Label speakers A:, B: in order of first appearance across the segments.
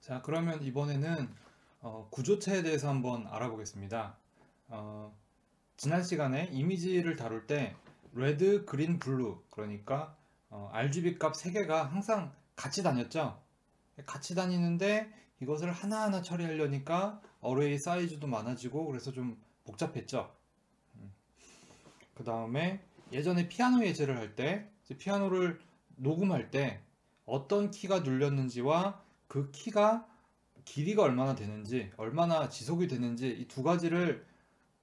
A: 자, 그러면 이번에는 구조체에 대해서 한번 알아보겠습니다. 지난 시간에 이미지를 다룰 때 레드, 그린, 블루, 그러니까 RGB 값 3개가 항상 같이 다녔죠. 같이 다니는데 이것을 하나하나 처리하려니까 어레이 사이즈도 많아지고 그래서 좀 복잡했죠. 그 다음에 예전에 피아노 예제를 할 때 피아노를 녹음할 때 어떤 키가 눌렸는지와 그 키가 길이가 얼마나 되는지, 얼마나 지속이 되는지 이 두 가지를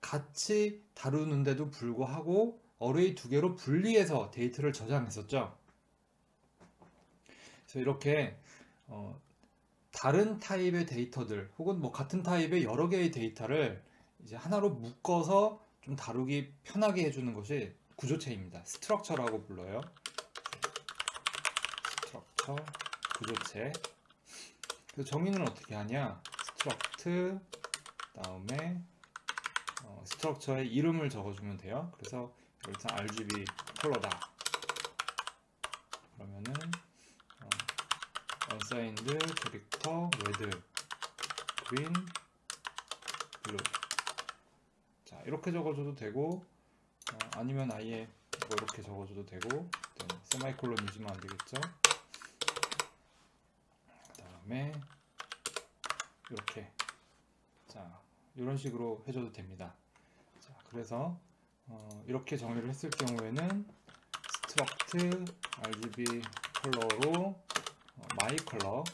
A: 같이 다루는데도 불구하고 어레이 2개로 분리해서 데이터를 저장했었죠. 그래서 이렇게 다른 타입의 데이터들 혹은 뭐 같은 타입의 여러 개의 데이터를 이제 하나로 묶어서 좀 다루기 편하게 해주는 것이 구조체입니다. 스트럭처라고 불러요. 스트럭처, 구조체. 그래서 정의는 어떻게 하냐? 스트럭트 다음에 스트럭처의 이름을 적어주면 돼요. 그래서 일단 RGB 컬러다. 그러면은 unsigned 캐릭터 레드, 그린, 블루. 자, 이렇게 적어줘도 되고 아니면 아예 뭐 이렇게 적어줘도 되고 세마이콜론 잊으면 안 되겠죠. 그 다음에 이렇게 자 이런 식으로 해줘도 됩니다. 자, 그래서 이렇게 정의를 했을 경우에는 struct RGB 컬러로 my 컬러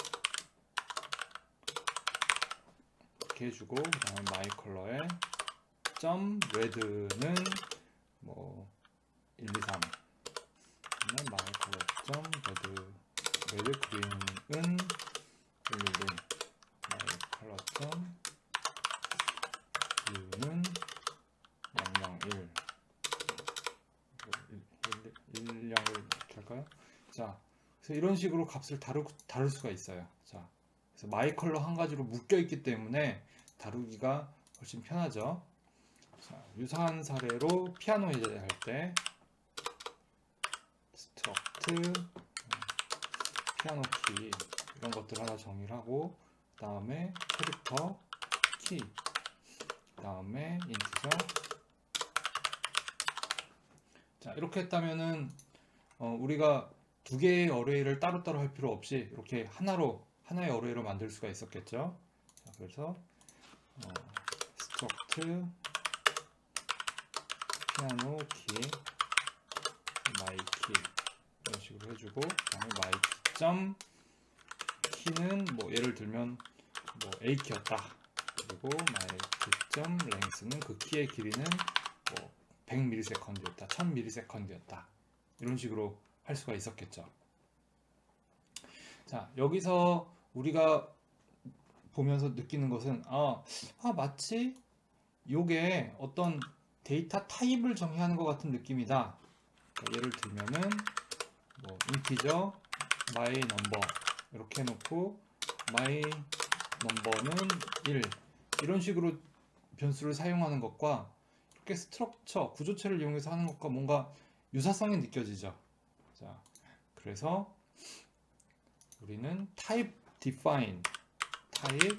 A: 이렇게 해주고 그 다음에 my 컬러에 점 red는 뭐 1, 2, 3 그러면 my 컬러 점 red green은 1, 1, 1 my 컬러 점 blue는 0, 0, 1 1, 0을 이렇게 할까요? 자, 그래서 이런 식으로 값을 다룰 수가 있어요. 자, 그래서 마이 컬러 한 가지로 묶여 있기 때문에 다루기가 훨씬 편하죠. 자, 유사한 사례로 피아노 예제할 때 스트럭트 피아노 키 이런 것들 하나 정의를 하고 그 다음에 캐릭터 키 그 다음에 인티저. 자, 이렇게 했다면은 우리가 2개의 어레이를 따로따로 할 필요 없이 이렇게 하나의 어레이로 만들 수가 있었겠죠. 자, 그래서 스트럭트 피아노 키 마이 키 이런 식으로 해주고 그다음에 마이 키 점 키는 뭐 예를 들면 뭐 A 키였다. 그리고 마이 키 점 랭스는 그 키의 길이는 뭐 100ms였다, 1000ms였다. 이런 식으로 할 수가 있었겠죠. 자, 여기서 우리가 보면서 느끼는 것은 마치 요게 어떤 데이터 타입을 정의하는 것 같은 느낌이다. 예를 들면은 뭐 인티저 my number 이렇게 해놓고 my number는 1 이런 식으로 변수를 사용하는 것과 이렇게 스트럭처 구조체를 이용해서 하는 것과 뭔가 유사성이 느껴지죠. 자, 그래서 우리는 type define type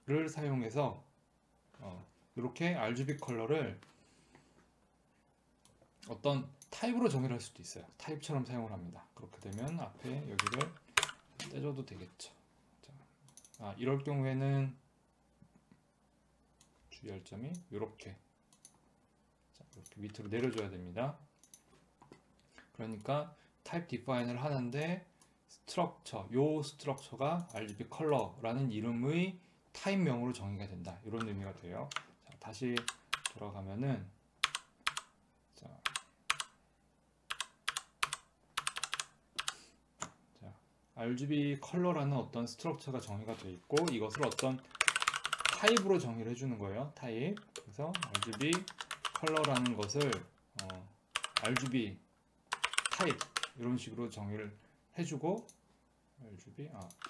A: df를 사용해서 이렇게 RGB 컬러를 어떤 타입으로 정의를 할 수도 있어요. 타입처럼 사용을 합니다. 그렇게 되면 앞에 여기를 떼줘도 되겠죠. 자, 이럴 경우에는 주의할 점이 이렇게 밑으로 내려줘야 됩니다. 그러니까 type define을 하는데 요 스트럭처가 RGB 컬러라는 이름의 타입명으로 정의가 된다. 이런 의미가 돼요. 자, 다시 돌아가면은 자, RGB 컬러라는 어떤 스트럭처가 정의가 되어 있고 이것을 어떤 타입으로 정의를 해주는 거예요. 타입. 그래서 RGB 컬러라는 것을 RGB 타입 이런 식으로 정의를 해주고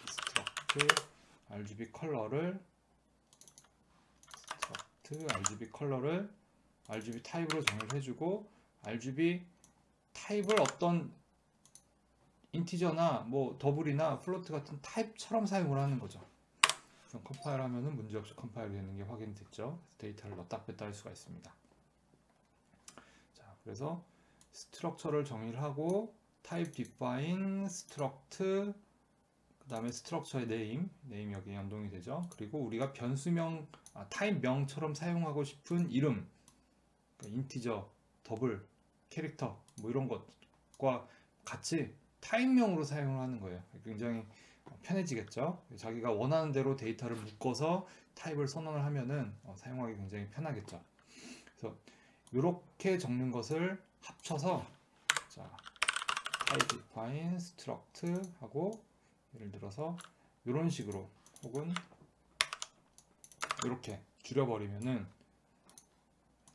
A: 스트럭트 RGB 컬러를 RGB 타입으로 정의를 해주고 RGB 타입을 어떤 인티저나 뭐 더블이나 플로트 같은 타입처럼 사용을 하는 거죠. 그래서 컴파일하면은 문제없이 컴파일되는 게 확인됐죠. 데이터를 넣었다 뺐다 할 수가 있습니다. 자, 그래서 스트럭처를 정의를 하고 type define struct, 그 다음에 스트럭처의 네임 여기 연동이 되죠. 그리고 우리가 변수명, 타입명처럼 사용하고 싶은 이름, 그러니까 인티저, 더블, 캐릭터 뭐 이런 것과 같이 타입명으로 사용을 하는 거예요. 굉장히 편해지겠죠. 자기가 원하는 대로 데이터를 묶어서 타입을 선언을 하면은 사용하기 굉장히 편하겠죠. 그래서 이렇게 적는 것을 합쳐서 자, type define struct 하고 예를 들어서 이런 식으로 혹은 이렇게 줄여버리면은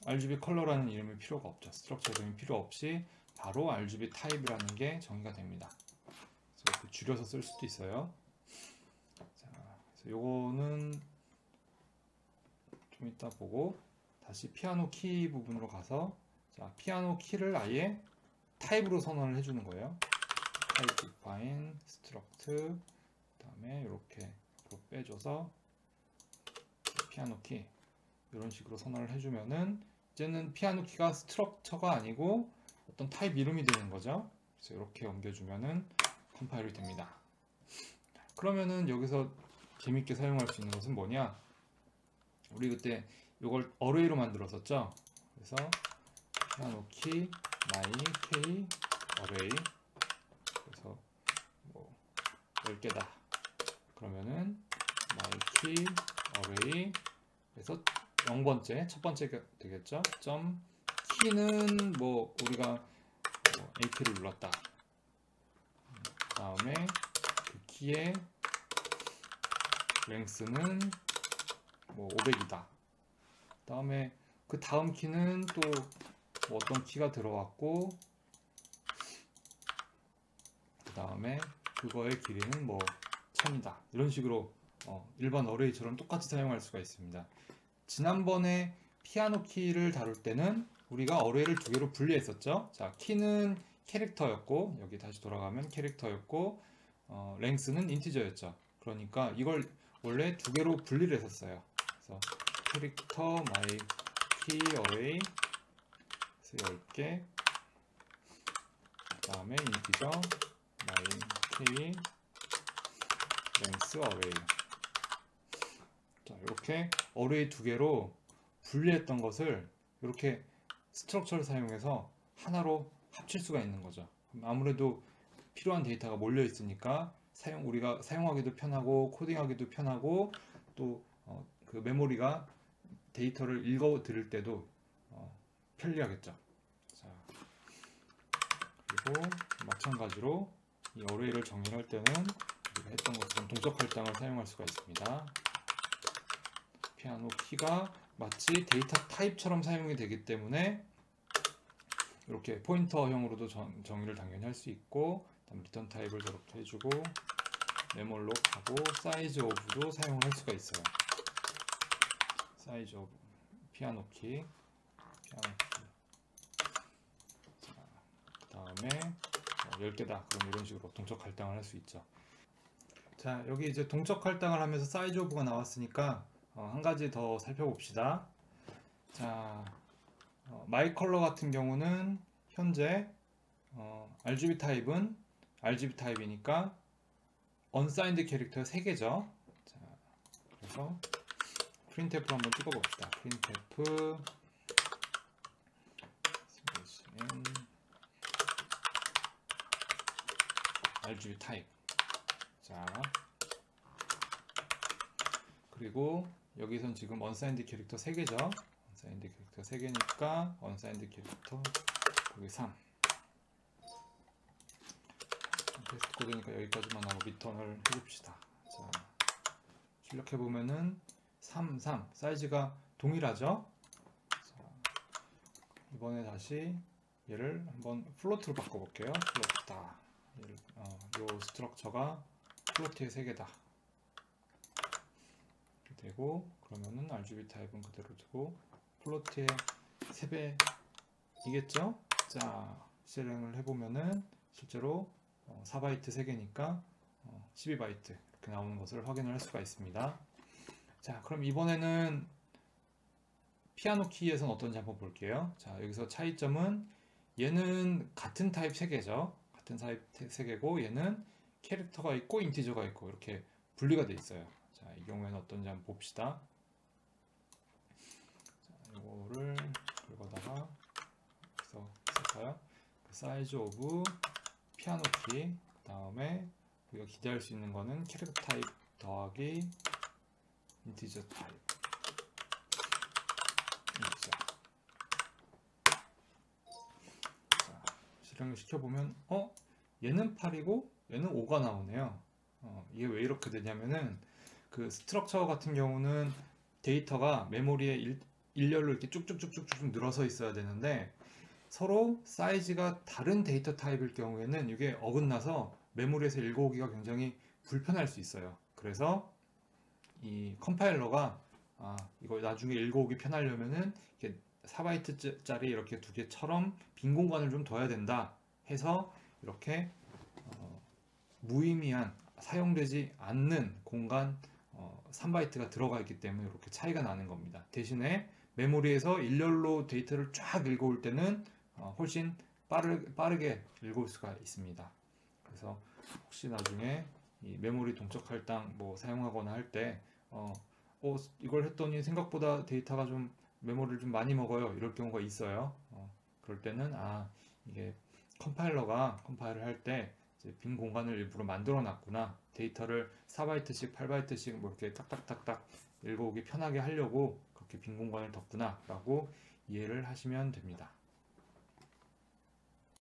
A: RGB 컬러라는 이름이 필요가 없죠. 스트럭처 이름이 필요 없이 바로 RGB 타입이라는 게 정의가 됩니다. 그래서 이렇게 줄여서 쓸 수도 있어요. 자, 그래서 요거는 좀 이따 보고 다시 피아노 키 부분으로 가서 자, 피아노 키를 아예 타입으로 선언을 해주는 거예요. type define struct 그 다음에 이렇게 빼줘서 피아노 키 이런 식으로 선언을 해주면은 이제는 피아노 키가 스트럭처가 아니고 어떤 타입 이름이 되는 거죠. 그래서 이렇게 옮겨주면은 컴파일이 됩니다. 그러면은 여기서 재밌게 사용할 수 있는 것은 뭐냐? 우리 그때 이걸 어레이로 만들었었죠. 그래서 피아노 키 my k 어레이 그래서 뭐 10개다. 그러면은 my key array 그래서 0번째 첫 번째가 되겠죠. 점 키는 뭐 우리가 AP를 눌렀다. 다음에 그 키의 랭스는 뭐 500이다. 다음에 그 다음 키는 또 뭐 어떤 키가 들어왔고 그 다음에 그거의 길이는 뭐 1000이다. 이런 식으로 일반 어레이처럼 똑같이 사용할 수가 있습니다. 지난번에 피아노 키를 다룰 때는 우리가 어레이를 두 개로 분리했었죠. 자, 키는 캐릭터였고 여기 다시 돌아가면 캐릭터였고 랭스는 인티저였죠. 그러니까 이걸 원래 두 개로 분리를 했었어요. 그래서 캐릭터 my key array 그래서 10개 그 다음에 인티저 my key length array 자, 이렇게 어레이 두 개로 분리했던 것을 이렇게 스트럭처를 사용해서 하나로 합칠 수가 있는 거죠. 아무래도 필요한 데이터가 몰려 있으니까 우리가 사용하기도 편하고 코딩하기도 편하고 또 그 메모리가 데이터를 읽어 들을 때도 편리하겠죠. 자, 그리고 마찬가지로 이 어레이를 정의할 때는 우리가 했던 것처럼 동적 할당을 사용할 수가 있습니다. 피아노 키가 마치 데이터 타입처럼 사용이 되기 때문에 이렇게 포인터형으로도 정의를 당연히 할 수 있고 리턴 타입을 저렇게 해주고 메모록하고 사이즈 오브도 사용을 할 수가 있어요. 사이즈 오브 피아노 키 그 다음에 10개다. 그럼 이런 식으로 동적 할당을 할 수 있죠. 자, 여기 이제 동적 할당을 하면서 사이즈 오브가 나왔으니까 한 가지 더 살펴봅시다. 자, 마이 컬러 같은 경우는 현재 RGB 타입은 RGB 타입이니까 unsigned 캐릭터 3개죠. 자, 그래서 printf를 한번 찍어봅시다. printf RGB 타입. 자, 그리고 여기선 지금 unsigned 캐릭터 3개죠. unsigned 캐릭터 3개니까 unsigned 캐릭터 거기 3. 테스트 코드니까 여기까지만 하고 리턴을 해줍시다. 자, 출력해보면은 3, 3 사이즈가 동일하죠. 자, 이번에 다시 얘를 한번 플로트로 바꿔볼게요. 플로트다. 요 스트럭처가 플로트의 3개다. 이렇게 되고 그러면은 RGB 타입은 그대로 두고 플로트의 3배이겠죠. 자, 실행을 해보면은 실제로 4바이트 3개니까 12바이트 이렇게 나오는 것을 확인을 할 수가 있습니다. 자, 그럼 이번에는 피아노 키에서는 어떤지 한번 볼게요. 자, 여기서 차이점은 얘는 같은 타입 3개죠. 같은 타입 3개고 얘는 캐릭터가 있고 인티저가 있고 이렇게 분리가 돼 있어요. 자, 이 경우에는 어떤지 한번 봅시다. 자, 이거를 긁어다가 여기서 쓸까요? 사이즈 오브 피아노 키, 그 다음에 우리가 기대할 수 있는 거는 캐릭터 타입 더하기 인티저 타입. 자, 실행을 시켜보면 얘는 8이고 얘는 5가 나오네요. 이게 왜 이렇게 되냐면은 그 스트럭처 같은 경우는 데이터가 메모리에 일렬로 이렇게 쭉쭉쭉쭉쭉 늘어서 있어야 되는데 서로 사이즈가 다른 데이터 타입일 경우에는 이게 어긋나서 메모리에서 읽어오기가 굉장히 불편할 수 있어요. 그래서 이 컴파일러가 이걸 나중에 읽어오기 편하려면은 이렇게 4바이트짜리 이렇게 두 개처럼 빈 공간을 좀 둬야 된다 해서 이렇게 무의미한 사용되지 않는 공간 3바이트가 들어가 있기 때문에 이렇게 차이가 나는 겁니다. 대신에 메모리에서 일렬로 데이터를 쫙 읽어올 때는 훨씬 빠르게 읽을 수가 있습니다. 그래서 혹시 나중에 이 메모리 동적 할당 뭐 사용하거나 할 때 이걸 했더니 생각보다 데이터가 좀 메모리를 좀 많이 먹어요 이럴 경우가 있어요. 그럴 때는 이게 컴파일러가 컴파일을 할 때 빈 공간을 일부러 만들어 놨구나, 데이터를 4바이트씩 8바이트씩 뭐 이렇게 딱딱딱딱 읽어오기 편하게 하려고 그렇게 빈 공간을 뒀구나 라고 이해를 하시면 됩니다.